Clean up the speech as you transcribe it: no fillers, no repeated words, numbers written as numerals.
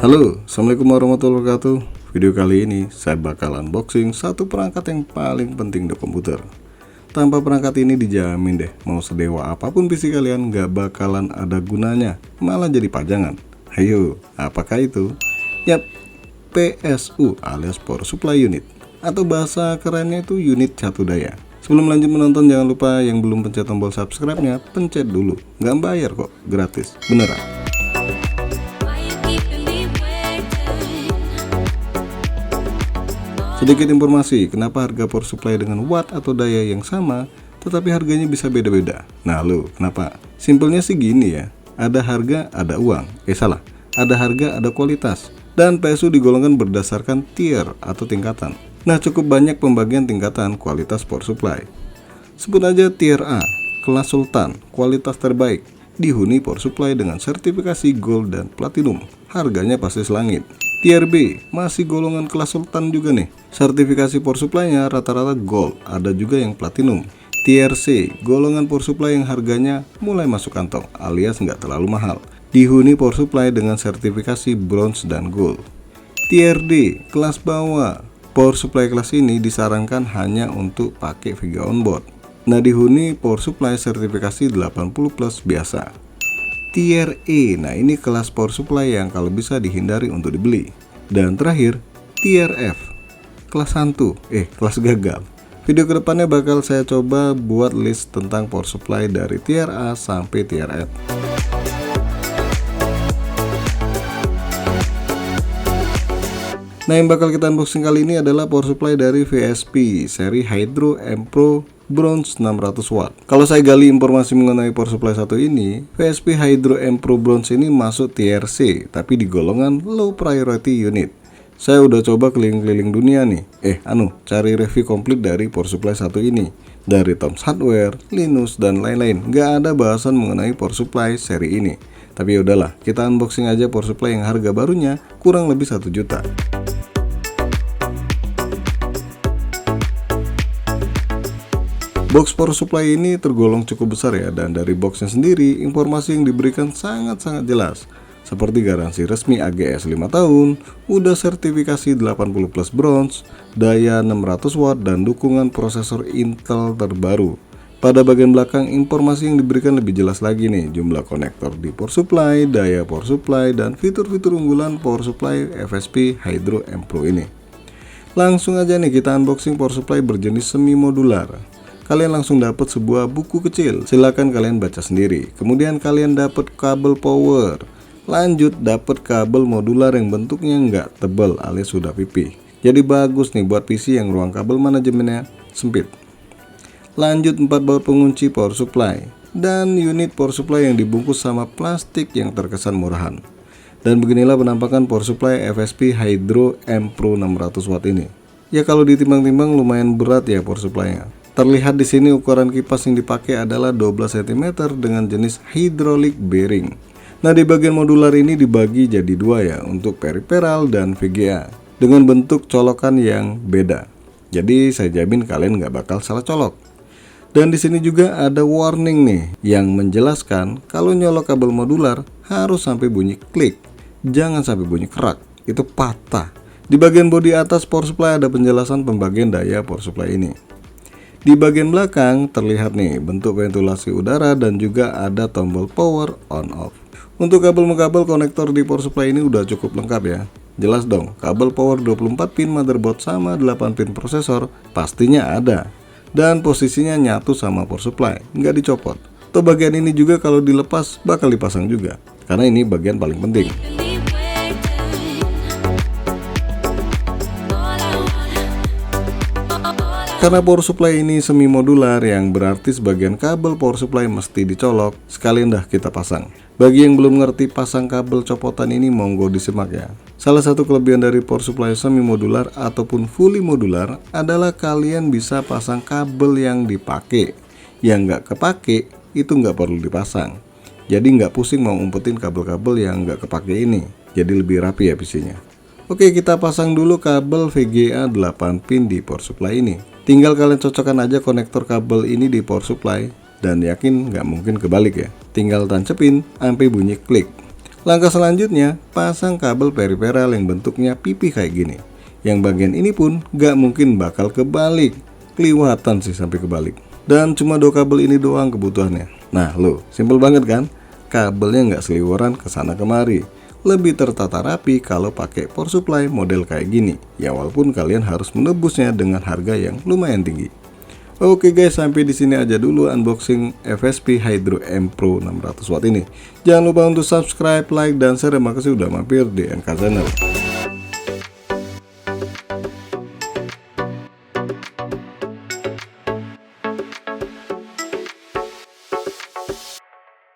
Halo, Assalamualaikum warahmatullahi wabarakatuh. Video kali ini saya bakal unboxing satu perangkat yang paling penting di komputer. Tanpa perangkat ini dijamin deh, mau sedewa apapun PC kalian gak bakalan ada gunanya, malah jadi pajangan. Ayo, apakah itu? Yap, PSU alias Power Supply Unit, atau bahasa kerennya itu unit satu daya. Sebelum lanjut menonton, jangan lupa yang belum pencet tombol subscribe-nya, pencet dulu. Gak bayar kok, gratis, beneran. Sedikit informasi, kenapa harga power supply dengan watt atau daya yang sama, tetapi harganya bisa beda-beda. Nah lo, kenapa? Simpelnya sih gini ya, ada harga, ada uang. Salah, ada harga, ada kualitas. Dan PSU digolongkan berdasarkan tier atau tingkatan. Nah, cukup banyak pembagian tingkatan kualitas power supply. Sebut aja tier A, kelas Sultan, kualitas terbaik. Dihuni power supply dengan sertifikasi Gold dan Platinum. Harganya pasti selangit. Tier B, masih golongan kelas Sultan juga nih. Sertifikasi power supply-nya rata-rata Gold, ada juga yang Platinum. Tier C, golongan power supply yang harganya mulai masuk kantong, alias nggak terlalu mahal. Dihuni power supply dengan sertifikasi Bronze dan Gold. Tier D, kelas bawah. Power supply kelas ini disarankan hanya untuk pakai VGA onboard. Nah, dihuni power supply sertifikasi 80+ biasa. Tier E, nah ini kelas power supply yang kalau bisa dihindari untuk dibeli. Dan terakhir, tier F, kelas hantu, kelas gagal. Video kedepannya bakal saya coba buat list tentang power supply dari tier A sampai tier F. Nah, yang bakal kita unboxing kali ini adalah power supply dari VSP seri Hydro M Pro Bronze 600 watt. Kalau saya gali informasi mengenai power supply satu ini, VSP Hydro M Pro Bronze ini masuk tier C, tapi di golongan low priority unit. Saya udah coba keliling-keliling dunia nih, cari review komplit dari power supply satu ini. Dari Tom's Hardware, Linus, dan lain-lain, gak ada bahasan mengenai power supply seri ini. Tapi yaudahlah, kita unboxing aja power supply yang harga barunya kurang lebih 1 juta. Box power supply ini tergolong cukup besar ya, dan dari boxnya sendiri informasi yang diberikan sangat-sangat jelas. Seperti garansi resmi AGS 5 tahun, udah sertifikasi 80+ bronze, daya 600 watt, dan dukungan prosesor Intel terbaru. Pada bagian belakang informasi yang diberikan lebih jelas lagi nih, jumlah konektor di power supply, daya power supply, dan fitur-fitur unggulan power supply FSP Hydro M Pro ini. Langsung aja nih kita unboxing power supply berjenis semi modular. Kalian langsung dapat sebuah buku kecil, silakan kalian baca sendiri. Kemudian kalian dapat kabel power, lanjut dapat kabel modular yang bentuknya nggak tebal alias sudah pipih. Jadi bagus nih buat PC yang ruang kabel manajemennya sempit. Lanjut 4 baut pengunci power supply dan unit power supply yang dibungkus sama plastik yang terkesan murahan. Dan beginilah penampakan power supply FSP Hydro M Pro 600 watt ini. Ya kalau ditimbang-timbang lumayan berat ya power supply-nya. Terlihat di sini ukuran kipas yang dipakai adalah 12 cm dengan jenis hydraulic bearing. Nah, di bagian modular ini dibagi jadi 2 ya, untuk periferal dan VGA dengan bentuk colokan yang beda. Jadi saya jamin kalian nggak bakal salah colok. Dan di sini juga ada warning nih yang menjelaskan kalau nyolok kabel modular harus sampai bunyi klik, jangan sampai bunyi kerak, itu patah. Di bagian bodi atas power supply ada penjelasan pembagian daya power supply ini. Di bagian belakang terlihat nih bentuk ventilasi udara dan juga ada tombol power on off. Untuk kabel-kabel konektor di power supply ini udah cukup lengkap ya. Jelas dong, kabel power 24 pin motherboard sama 8 pin prosesor pastinya ada. Dan posisinya nyatu sama power supply, nggak dicopot. Tuh bagian ini juga kalau dilepas bakal dipasang juga, karena ini bagian paling penting. Karena power supply ini semi modular yang berarti sebagian kabel power supply mesti dicolok, sekalian dah kita pasang. Bagi yang belum ngerti pasang kabel copotan ini monggo disimak ya. Salah satu kelebihan dari power supply semi modular ataupun fully modular adalah kalian bisa pasang kabel yang dipakai. Yang nggak kepake itu nggak perlu dipasang. Jadi nggak pusing mau umpetin kabel-kabel yang nggak kepake ini. Jadi lebih rapi ya PC-nya. Oke, kita pasang dulu kabel VGA 8 pin di power supply ini. Tinggal kalian cocokkan aja konektor kabel ini di power supply dan yakin nggak mungkin kebalik ya. Tinggal tancepin sampai bunyi klik. Langkah selanjutnya, pasang kabel periferal yang bentuknya pipi kayak gini. Yang bagian ini pun gak mungkin bakal kebalik. Keliwatan sih sampai kebalik. Dan cuma 2 kabel ini doang kebutuhannya. Nah lo, simple banget kan? Kabelnya nggak seliweran kesana kemari. Lebih tertata rapi kalau pakai power supply model kayak gini. Ya walaupun kalian harus menebusnya dengan harga yang lumayan tinggi. Oke guys, sampai di sini aja dulu unboxing FSP Hydro M Pro 600 watt ini. Jangan lupa untuk subscribe, like, dan share. Terima kasih udah mampir di NK Channel.